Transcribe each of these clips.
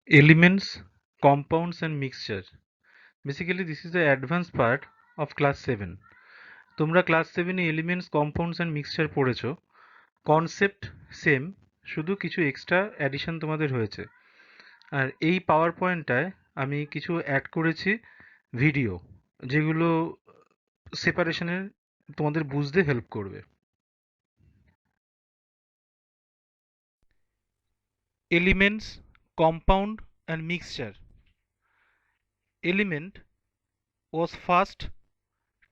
Elements, compounds and mixture. Basically, this is the advanced part of class 7. তোমরা class 7 A elements, compounds and mixture পড়েছো। Concept same, শুধু কিছু extra addition তোমাদের হয়েছে। আর এই পাওয়ার পয়েন্টটায় আমি কিছু অ্যাড করেছি ভিডিও, যেগুলো সেপারেশনের তোমাদের বুঝতে হেল্প করবে। Elements, compound and mixture. Element was first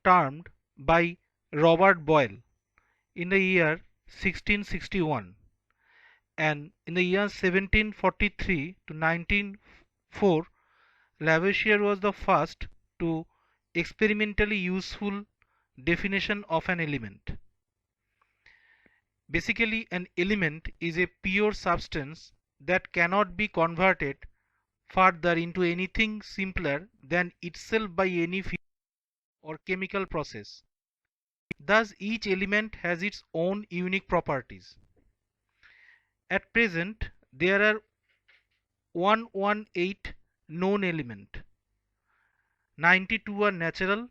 termed by Robert Boyle in the year 1661, and in the year 1743 to 1904 Lavoisier was the first to experimentally useful definition of an element. Basically, an element is a pure substance that cannot be converted further into anything simpler than itself by any physical or chemical process. Thus, each element has its own unique properties. At present, there are 118 known elements, 92 are natural,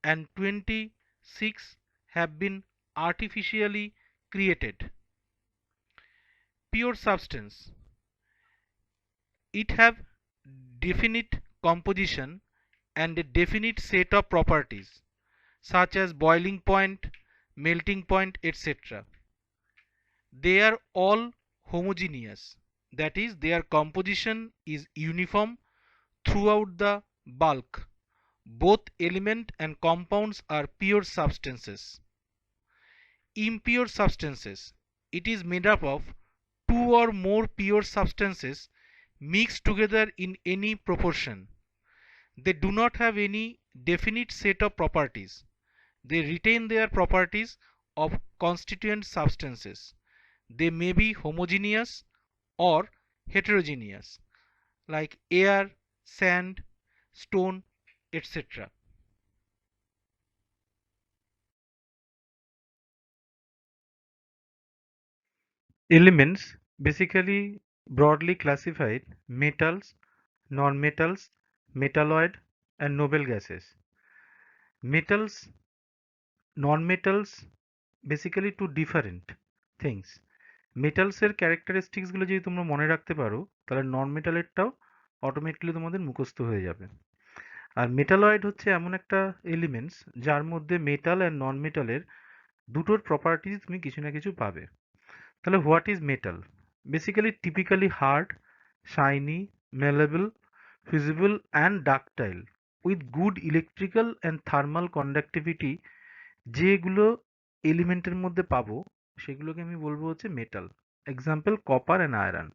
and 26 have been artificially created. Pure substance. It have definite composition and a definite set of properties such as boiling point, melting point, etc. They are all homogeneous, that is, their composition is uniform throughout the bulk. Both element and compounds are pure substances. Impure substances. It is made up of two or more pure substances mixed together in any proportion. They do not have any definite set of properties. They retain their properties of constituent substances. They may be homogeneous or heterogeneous, like air, sand, stone, etc. Elements, basically broadly classified: metals, non-metals, metalloid, and noble gases. Metals, non-metals, basically two different things. মেটালসের ক্যারেক্টারিস্টিক্সগুলো যদি তোমরা মনে রাখতে পারো, তাহলে নন মেটালেরটাও automatically তোমাদের মুখস্থ হয়ে যাবে। আর মেটালয়েড হচ্ছে এমন একটা এলিমেন্টস যার মধ্যে মেটাল অ্যান্ড নন মেটালের দুটোর প্রপার্টিজ তুমি কিছু না কিছু পাবে। তাহলে what is metal? Basically typically hard, shiny, malleable, fusible and ductile with good electrical and thermal conductivity। যেগুলো এলিমেন্টের মধ্যে পাবো সেগুলোকে আমি বলবো হচ্ছে metal. Example copper and iron.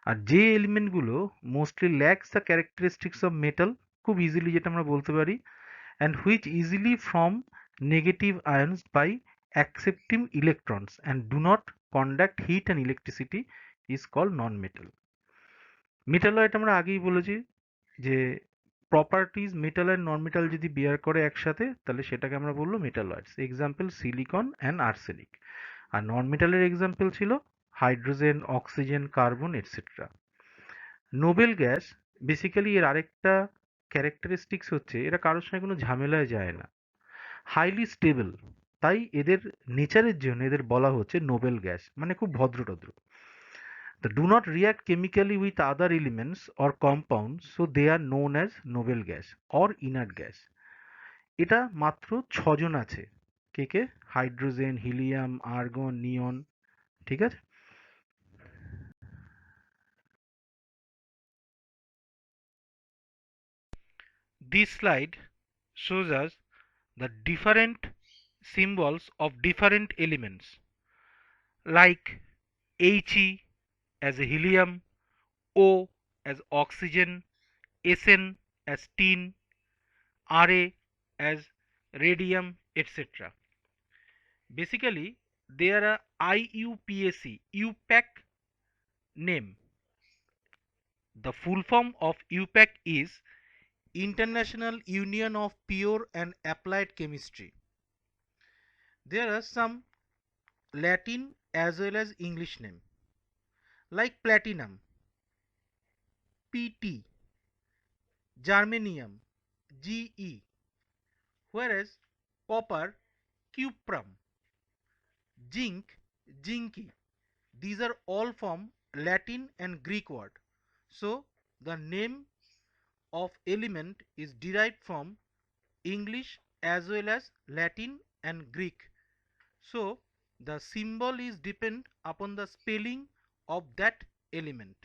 আর যে এলিমেন্টগুলো mostly lacks the characteristics of metal, খুব ইজিলি যেটা আমরা বলতে পারি, and which easily form negative ions by accepting electrons and do not conduct heat and electricity is called non-metal. Metalloid আমরা আগেই বলেছি যে properties metal and non metal যদি বিয়ার করে একসাথে, তাহলে সেটাকে আমরা বলবো metalloids. Example silicon and arsenic. আর নন মেটালের এক্সাম্পল ছিল hydrogen, oxygen, carbon etcetera. Noble gas, basically এর আরেকটা ক্যারেক্টারিস্টিক্স হচ্ছে এরা কারোর সঙ্গে কোনো ঝামেলায় যায় না, হাইলি স্টেবল। তাই এদের নেচারের জন্য এদের বলা হচ্ছে নোবেল গ্যাস, মানে খুব ভদ্রটদ্র। They do not react chemically with other elements or compounds, so they are known as noble gas or inert gas. এটা মাত্র ছজন আছে। কে কে? হাইড্রোজেন, হিলিয়াম, আর্গন, নিয়ন। ঠিক আছে? This slide shows us the different symbols of different elements, like He as a helium, O as oxygen, Sn as tin, Ra as radium, etc. Basically, there are IUPAC, UPAC name. The full form of UPAC is International Union of Pure and Applied Chemistry. There are some Latin as well as English name, like platinum. Pt, germanium Ge, whereas copper cuprum, zinc zinci. These are all from Latin and Greek word. So the name of element is derived from English as well as Latin and Greek. So the symbol is depend upon the spelling of that element.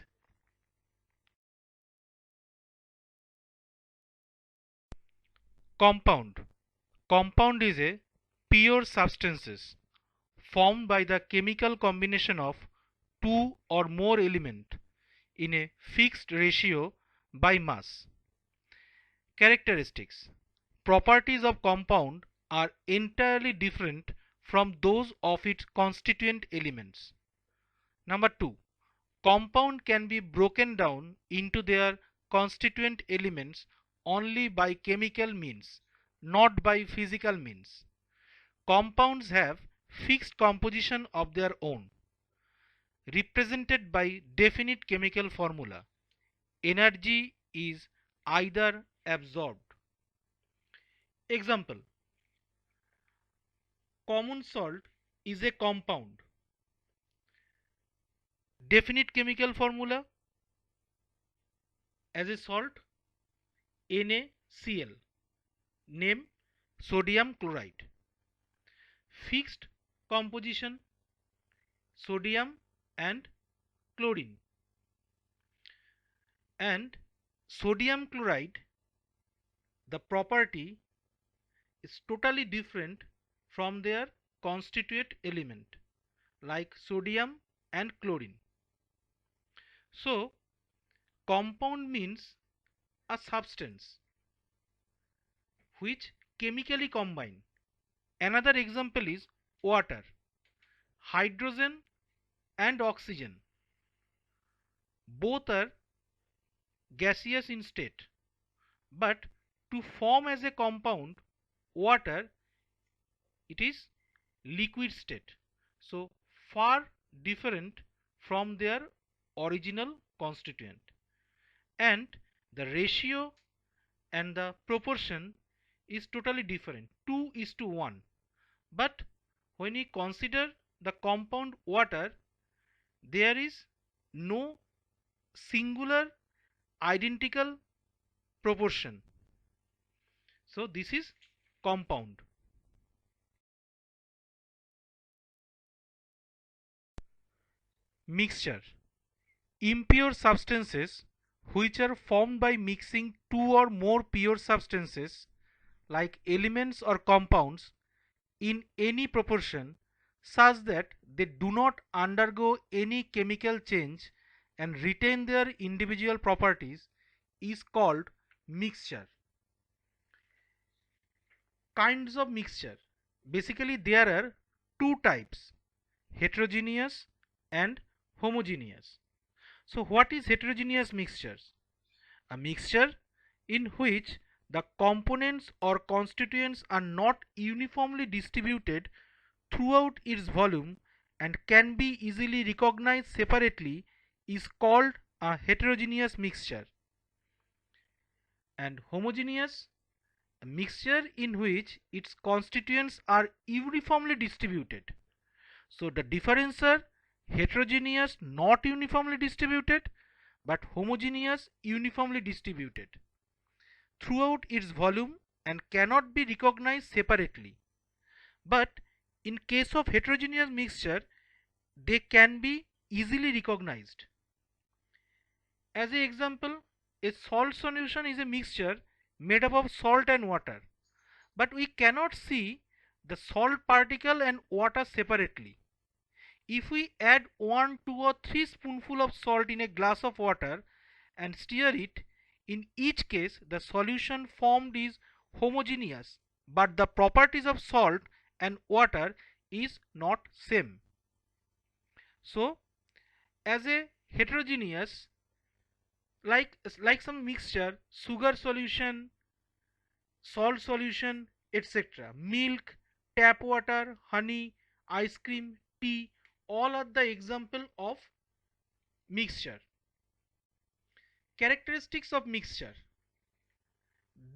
Compound. Compound is a pure substances formed by the chemical combination of two or more elements in a fixed ratio by mass. Characteristics. Properties of compound are entirely different from those of its constituent elements. Number 2. Compound can be broken down into their constituent elements only by chemical means, not by physical means. Compounds have fixed composition of their own, represented by definite chemical formula. Energy is either absorbed. Example: common salt is a compound. Definite chemical formula as a salt NaCl. Name sodium chloride. Fixed composition sodium and chlorine. And sodium chloride, the property is totally different from their constituent element like sodium and chlorine. So compound means a substance which chemically combine. Another example is water. Hydrogen and oxygen both are gaseous in state, but to form as a compound water, it is liquid state, so far different from their original constituent, and the ratio and the proportion is totally different, 2:1. But when we consider the compound water, there is no singular identical proportion. So this is compound. Mixture. Impure substances which are formed by mixing two or more pure substances like elements or compounds in any proportion such that they do not undergo any chemical change and retain their individual properties is called mixture. Kinds of mixture. Basically there are two types, heterogeneous and homogeneous. So what is heterogeneous mixtures? A mixture in which the components or constituents are not uniformly distributed throughout its volume and can be easily recognized separately is called a heterogeneous mixture. And homogeneous, a mixture in which its constituents are uniformly distributed. So the difference are heterogeneous not uniformly distributed but homogeneous uniformly distributed throughout its volume and cannot be recognized separately. But in case of heterogeneous mixture, they can be easily recognized. As an example, a salt solution is a mixture made up of salt and water, but we cannot see the salt particle and water separately. If we add 1, 2 or 3 spoonful of salt in a glass of water and stir it, in each case the solution formed is homogeneous, but the properties of salt and water is not same. So as a heterogeneous, like some mixture, sugar solution, salt solution, etc., milk, tap water, honey, ice cream, tea, all are the example of mixture. Characteristics of mixture.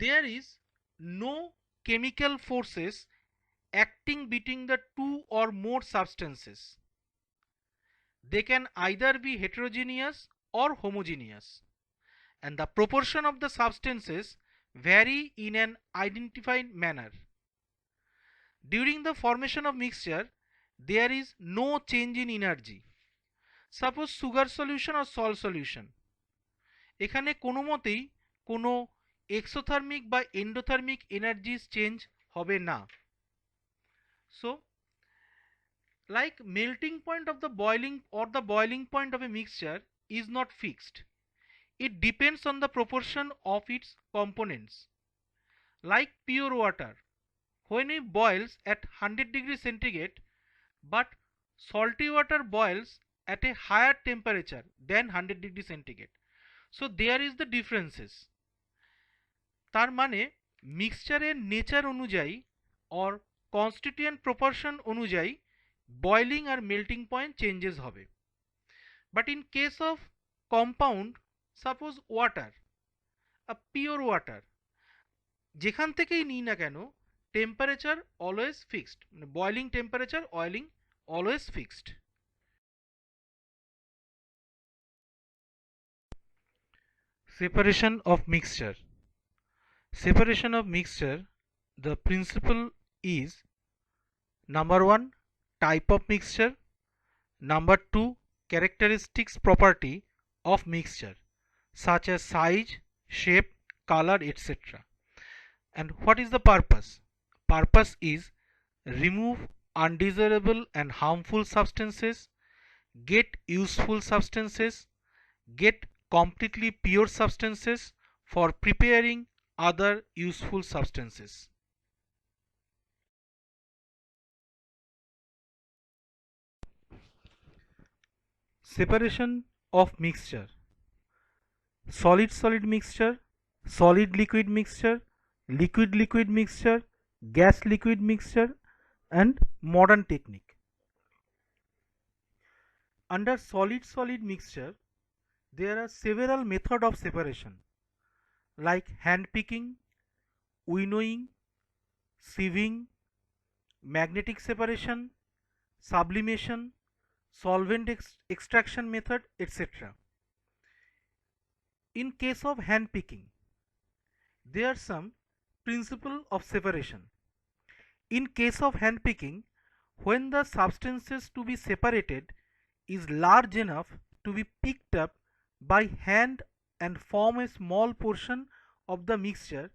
There is no chemical forces acting between the two or more substances. They can either be heterogeneous or homogeneous, and the proportion of the substances vary in an identified manner. During the formation of mixture, there is no change in energy. Suppose sugar solution or salt solution, এখানে কোনো মতেই কোনো exothermic বা endothermic energies change হবে না। So like melting point of the boiling or the boiling point of a mixture is not fixed. It depends on the proportion of its components. Like pure water, when it boils at 100 degrees centigrade, but salty water boils at a higher temperature than 100 degrees centigrade. So there is the differences. তার মানে মিক্সচারের nature অনুযায়ী or constituent proportion অনুযায়ী boiling আর melting point changes হবে। But in case of compound, suppose water, a pure water, যেখান থেকেই নিই না কেন টেম্পারেচার অলওয়েজ ফিক্সড, মানে boiling temperature boiling always fixed. Separation of mixture. Separation of mixture, the principle is: number 1, type of mixture; number 2, characteristics property of mixture such as size, shape, color, etc. And what is the purpose? Purpose is remove undesirable and harmful substances, get useful substances, get completely pure substances for preparing other useful substances. Separation of mixture: solid solid mixture, solid liquid mixture, liquid liquid mixture, gas liquid mixture, and modern technique. Under solid solid mixture, there are several methods of separation like hand picking, winnowing, sieving, magnetic separation, sublimation, solvent extraction method, etc. In case of hand picking, there are some principle of separation. In case of hand picking, when the substances to be separated is large enough to be picked up by hand and form a small portion of the mixture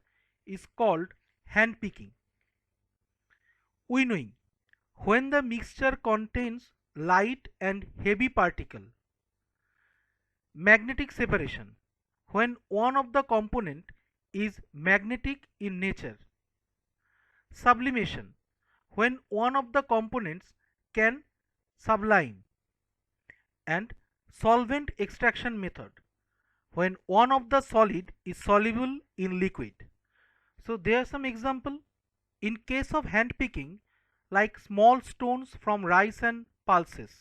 is called hand picking. Winnowing, when the mixture contains light and heavy particle. Magnetic separation, when one of the component is magnetic in nature. Sublimation, when one of the components can sublime. And solvent extraction method, when one of the solid is soluble in liquid. So there are some example. In case of hand picking, like small stones from rice and pulses.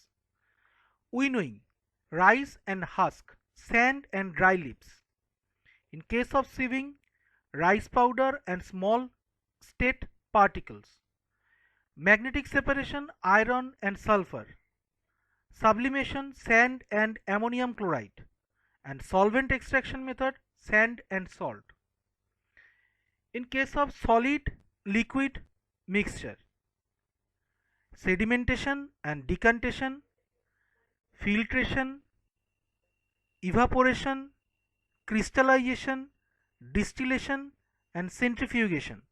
Winnowing, rice and husk, sand and dry leaves. In case of sieving, rice powder and small state particles. Magnetic separation, iron and sulfur. Sublimation, sand and ammonium chloride. And solvent extraction method, sand and salt. In case of solid liquid mixture, sedimentation and decantation, filtration, evaporation, crystallization, distillation, and centrifugation.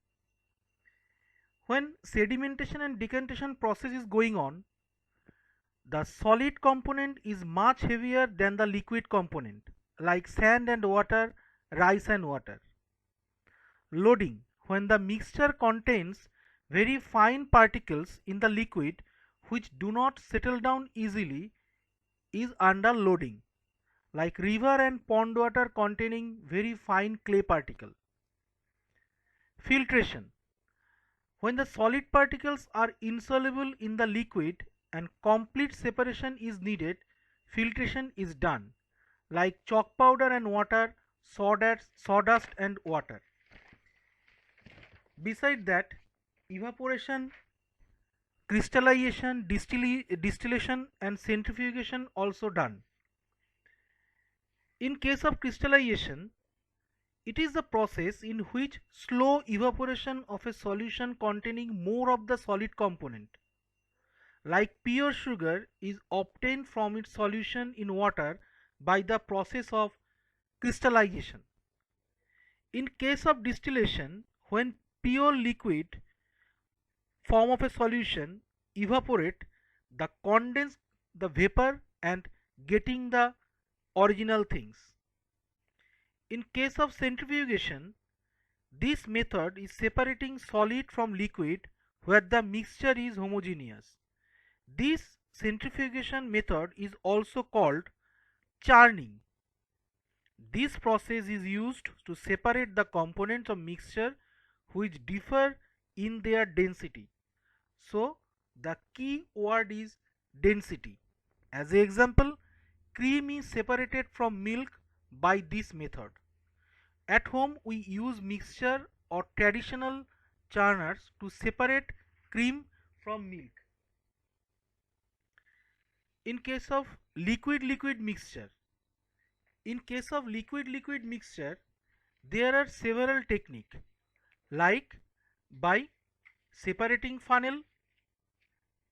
When sedimentation and decantation process is going on, the solid component is much heavier than the liquid component, like sand and water, rice and water. Loading, when the mixture contains very fine particles in the liquid which do not settle down easily, is under loading, like river and pond water containing very fine clay particle. Filtration, when the solid particles are insoluble in the liquid and complete separation is needed, filtration is done, like chalk powder and water, sawdust and water. Beside that, evaporation, crystallization, distillation and centrifugation also done. In case of crystallization, it is the process in which slow evaporation of a solution containing more of the solid component, like pure sugar, is obtained from its solution in water by the process of crystallization. In case of distillation, when pure liquid form of a solution evaporate, the condense the vapor and getting the original things. In case of centrifugation, this method is separating solid from liquid where the mixture is homogeneous. This centrifugation method is also called churning. This process is used to separate the components of mixture which differ in their density. So the key word is density. As an example, cream is separated from milk by this method. At home we use mixture or traditional churners to separate cream from milk. In case of liquid-liquid mixture, there are several techniques like by separating funnel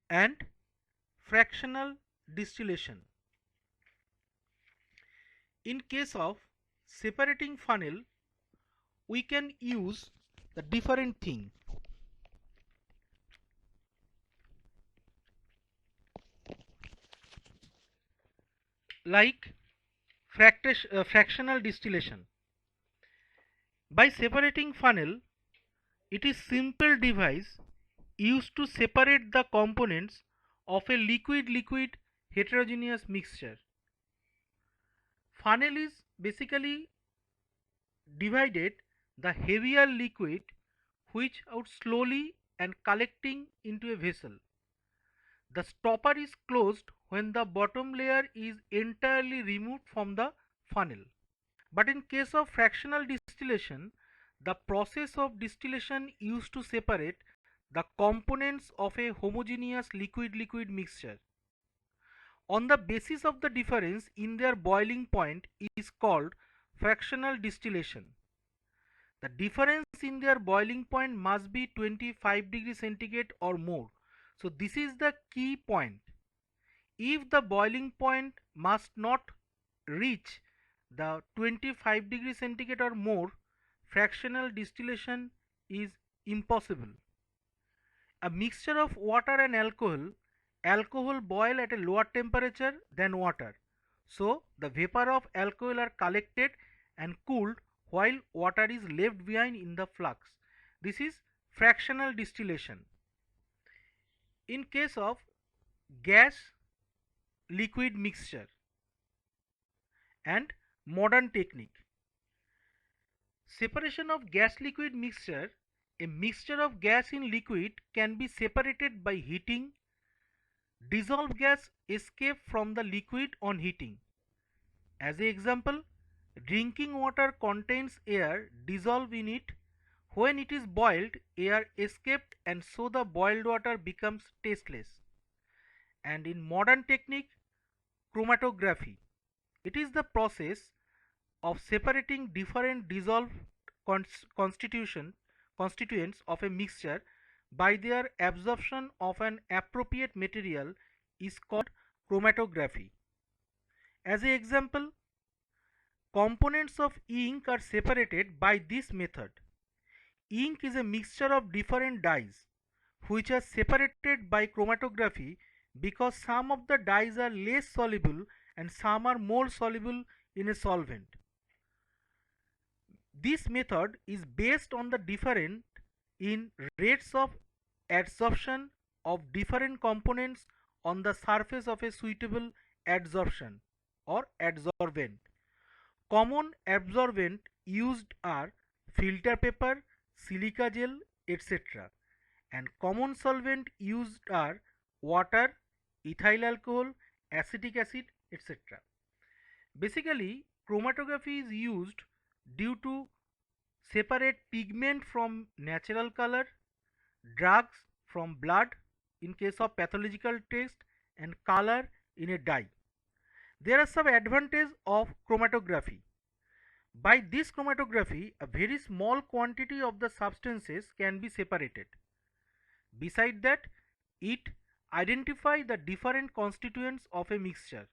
and fractional distillation. In case of separating funnel, we can use the different thing like fractional distillation. By separating funnel, it is simple device used to separate the components of a liquid-liquid heterogeneous mixture. Funnel is basically divided the heavier liquid which out slowly and collecting into a vessel. The stopper is closed when the bottom layer is entirely removed from the funnel. But in case of fractional distillation, the process of distillation used to separate the components of a homogeneous liquid-liquid mixture on the basis of the difference in their boiling point is called fractional distillation. The difference in their boiling point must be 25 degrees centigrade or more. So this is the key point. If the boiling point must not reach the 25 degrees centigrade or more, fractional distillation is impossible. A mixture of water and alcohol boil at a lower temperature than water. So the vapor of alcohol are collected and cooled while water is left behind in the flux. This is fractional distillation. In case of gas liquid mixture and modern technique. Separation of gas liquid mixture. A mixture of gas in liquid can be separated by heating. Dissolved gas escape from the liquid on heating. As an example, drinking water contains air dissolved in it. When it is boiled, air escaped and so the boiled water becomes tasteless. And in modern technique, chromatography. It is the process of separating different dissolved constituents of a mixture by their absorption of an appropriate material is called chromatography. As an example, components of ink are separated by this method. Ink is a mixture of different dyes which are separated by chromatography because some of the dyes are less soluble and some are more soluble in a solvent. This method is based on the difference in rates of adsorption of different components on the surface of a suitable adsorption or adsorbent. Common absorbent used are filter paper, silica gel, etc. And common solvent used are water, ethyl alcohol, acetic acid, etc. Basically, chromatography is used due to separate pigment from natural color, drugs from blood in case of pathological test, and color in a dye. There are some advantages of chromatography. By this chromatography, a very small quantity of the substances can be separated. Beside that, it identifies the different constituents of a mixture.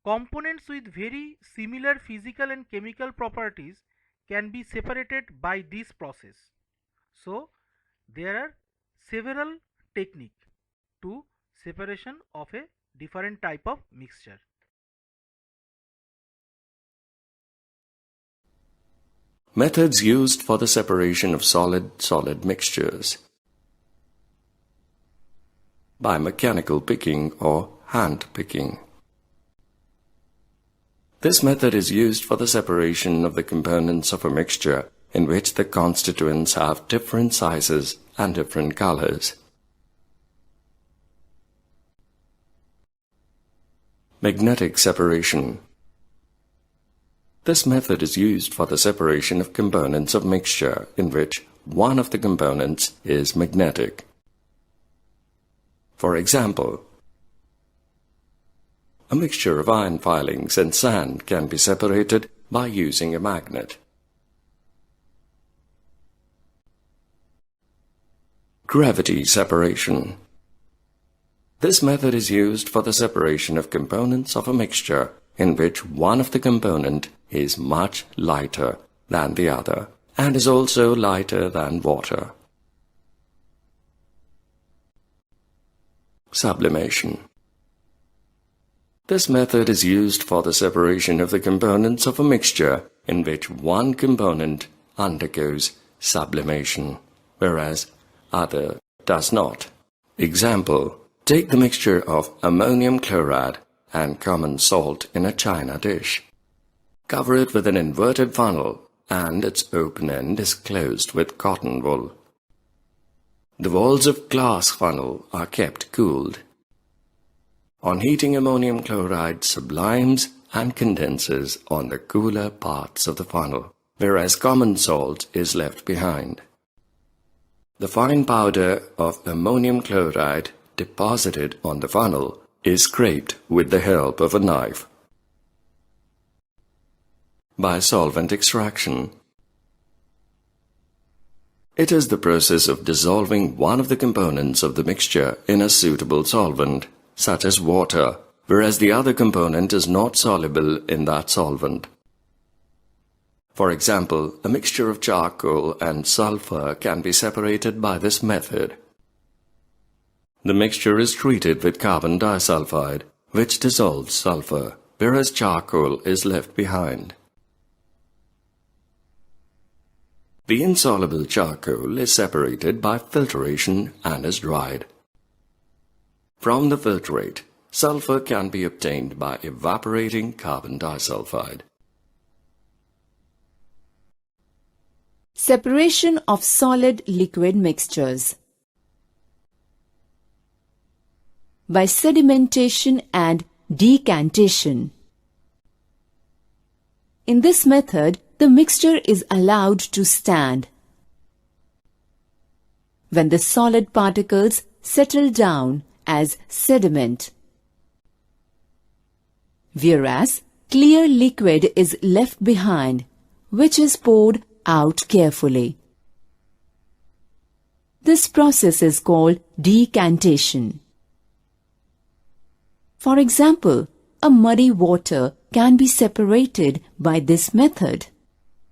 Components with very similar physical and chemical properties can be separated by this process. So, there are several techniques to separation of a different type of mixture. Methods used for the separation of solid-solid mixtures. By mechanical picking or hand picking. This method is used for the separation of the components of a mixture in which the constituents have different sizes and different colors. Magnetic separation. This method is used for the separation of components of mixture in which one of the components is magnetic. For example, a mixture of iron filings and sand can be separated by using a magnet. Gravity separation. This method is used for the separation of components of a mixture in which one of the component is much lighter than the other and is also lighter than water. Sublimation. This method is used for the separation of the components of a mixture in which one component undergoes sublimation, whereas other does not. Example, take the mixture of ammonium chloride and common salt in a china dish. Cover it with an inverted funnel and its open end is closed with cotton wool. The walls of glass funnel are kept cooled. On heating, ammonium chloride sublimes and condenses on the cooler parts of the funnel, whereas common salt is left behind. The fine powder of ammonium chloride deposited on the funnel is scraped with the help of a knife. By solvent extraction. It is the process of dissolving one of the components of the mixture in a suitable solvent, such as water, whereas the other component is not soluble in that solvent. For example, a mixture of charcoal and sulfur can be separated by this method. The mixture is treated with carbon disulfide, which dissolves sulfur, whereas charcoal is left behind. The insoluble charcoal is separated by filtration and is dried. From the filtrate, sulfur can be obtained by evaporating carbon disulfide. Separation of solid-liquid mixtures. By sedimentation and decantation. In this method, the mixture is allowed to stand. When the solid particles settle down as sediment, whereas clear liquid is left behind, which is poured out carefully. This process is called decantation. For example, a muddy water can be separated by this method,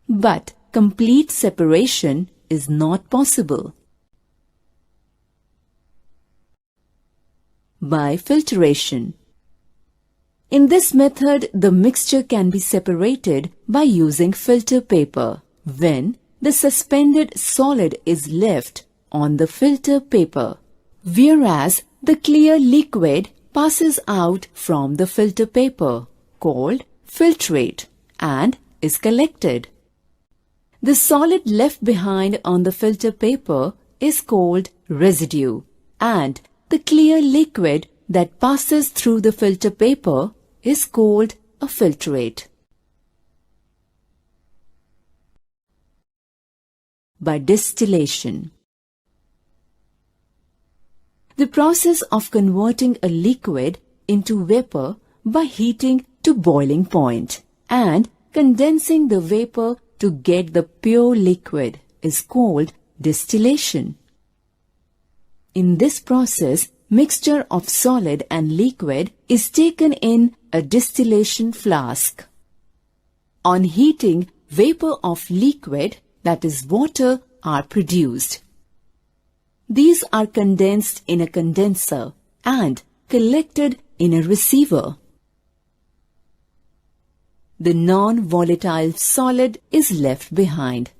but complete separation is not possible. By filtration. In this method, the mixture can be separated by using filter paper when the suspended solid is left on the filter paper, whereas the clear liquid passes out from the filter paper, called filtrate, and is collected. The solid left behind on the filter paper is called residue, and the clear liquid that passes through the filter paper is called a filtrate. By distillation. The process of converting a liquid into vapor by heating to boiling point and condensing the vapor to get the pure liquid is called distillation. In this process, mixture of solid and liquid is taken in a distillation flask. On heating, vapor of liquid, that is water, are produced. These are condensed in a condenser and collected in a receiver. The non-volatile solid is left behind.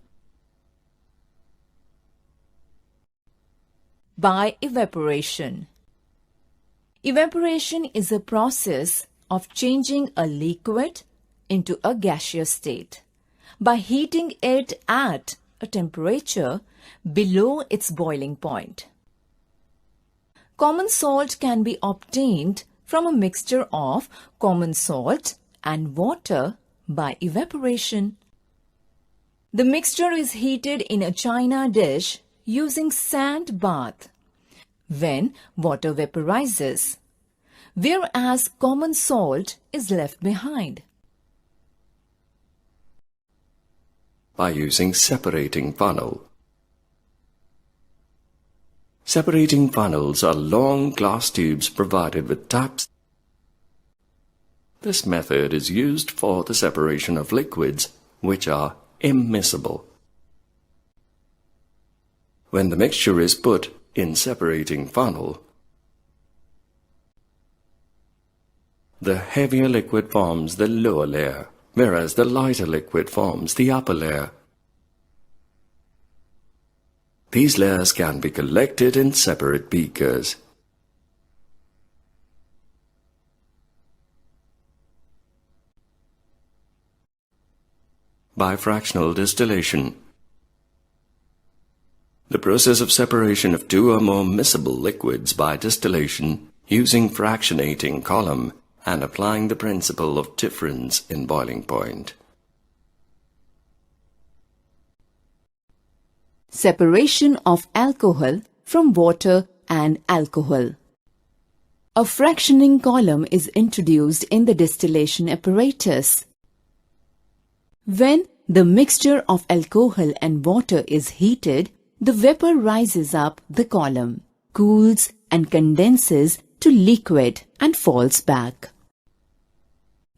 By evaporation. Evaporation is a process of changing a liquid into a gaseous state by heating it at a temperature below its boiling point. Common salt can be obtained from a mixture of common salt and water by evaporation. The mixture is heated in a china dish using sand bath when water vaporizes, whereas common salt is left behind. By using separating funnel. Separating funnels are long glass tubes provided with taps. This method is used for the separation of liquids which are immiscible. When the mixture is put in separating funnel, the heavier liquid forms the lower layer, whereas the lighter liquid forms the upper layer. These layers can be collected in separate beakers. By fractional distillation. The process of separation of two or more miscible liquids by distillation using fractionating column and applying the principle of difference in boiling point. Separation of alcohol from water and alcohol. A fractioning column is introduced in the distillation apparatus. When the mixture of alcohol and water is heated, the vapor rises up the column, cools and condenses to liquid and falls back.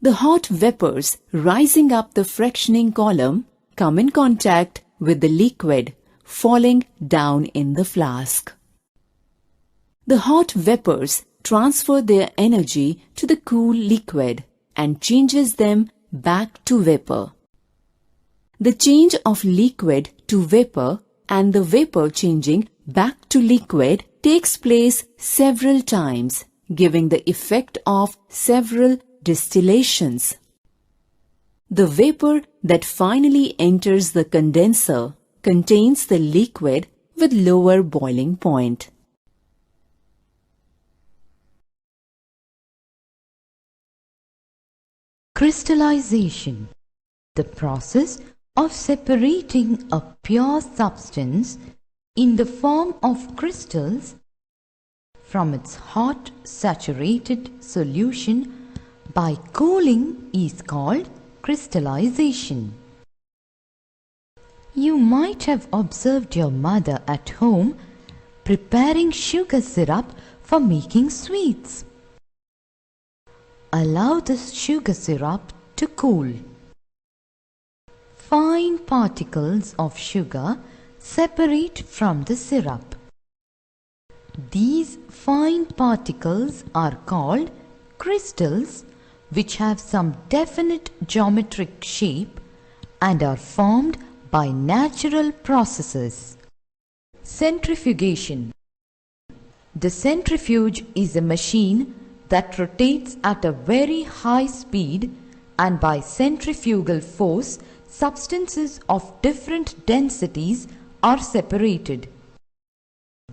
The hot vapors rising up the fractioning column come in contact with the liquid falling down in the flask. The hot vapors transfer their energy to the cool liquid and changes them back to vapor. The change of liquid to vapor and the vapor changing back to liquid takes place several times, giving the effect of several distillations. The vapor that finally enters the condenser contains the liquid with lower boiling point. Crystallization, the process of separating a pure substance in the form of crystals from its hot saturated solution by cooling is called crystallization. You might have observed your mother at home preparing sugar syrup for making sweets. Allow this sugar syrup to cool. Fine particles of sugar separate from the syrup. These fine particles are called crystals, which have some definite geometric shape and are formed by natural processes. Centrifugation. The centrifuge is a machine that rotates at a very high speed, and by centrifugal force substances of different densities are separated.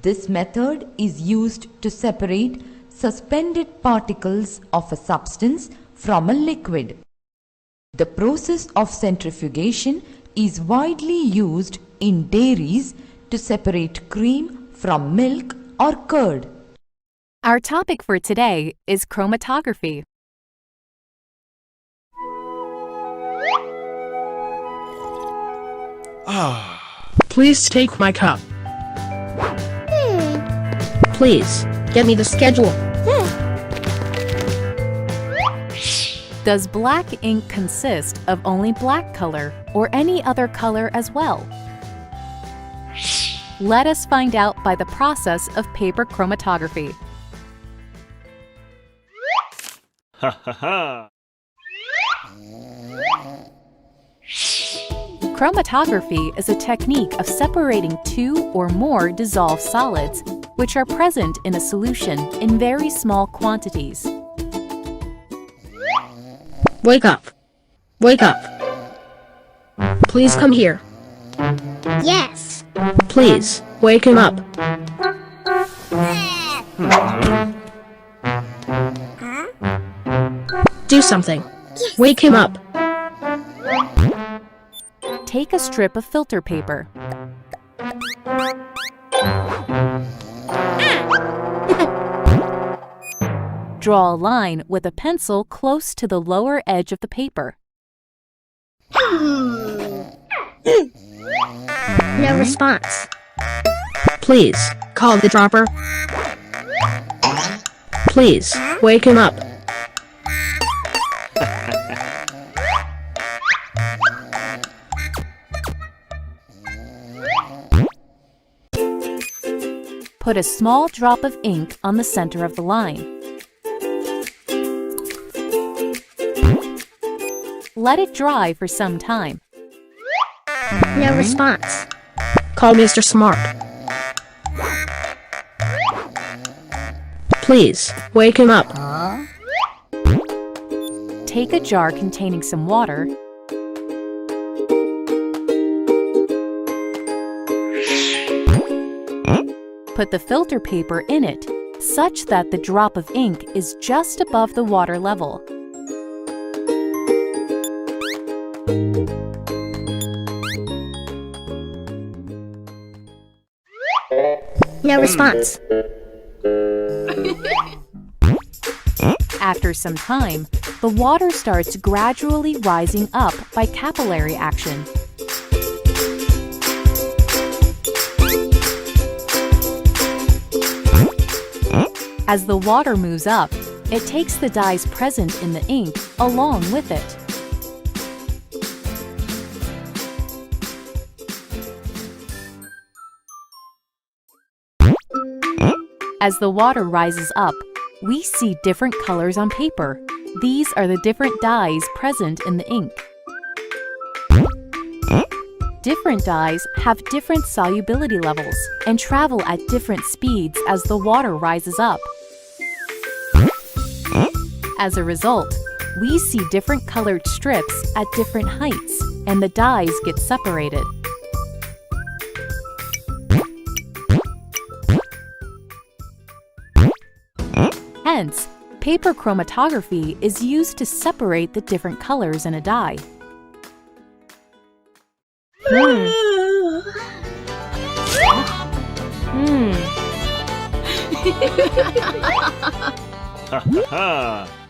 This method is used to separate suspended particles of a substance from a liquid. The process of centrifugation is widely used in dairies to separate cream from milk or curd. Our topic for today is chromatography. Please take my cup. Please, get me the schedule. Does black ink consist of only black color or any other color as well? Let us find out by the process of paper chromatography. Chromatography is a technique of separating two or more dissolved solids which are present in a solution in very small quantities. Wake up. Wake up. Please come here. Yes. Please, wake him up. Do something. Wake him up. Take a strip of filter paper. Draw a line with a pencil close to the lower edge of the paper. No response. Please, call the dropper. Please, wake him up. Put a small drop of ink on the center of the line. Let it dry for some time. No response. Call Mr. Smart. Please, wake him up. Take a jar containing some water. Put the filter paper in it, such that the drop of ink is just above the water level. No response. After some time, the water starts gradually rising up by capillary action. As the water moves up, it takes the dyes present in the ink along with it. As the water rises up, we see different colors on paper. These are the different dyes present in the ink. Different dyes have different solubility levels and travel at different speeds as the water rises up. As a result, we see different colored strips at different heights, and the dyes get separated. Hence, paper chromatography is used to separate the different colors in a dye. Ha ha ha!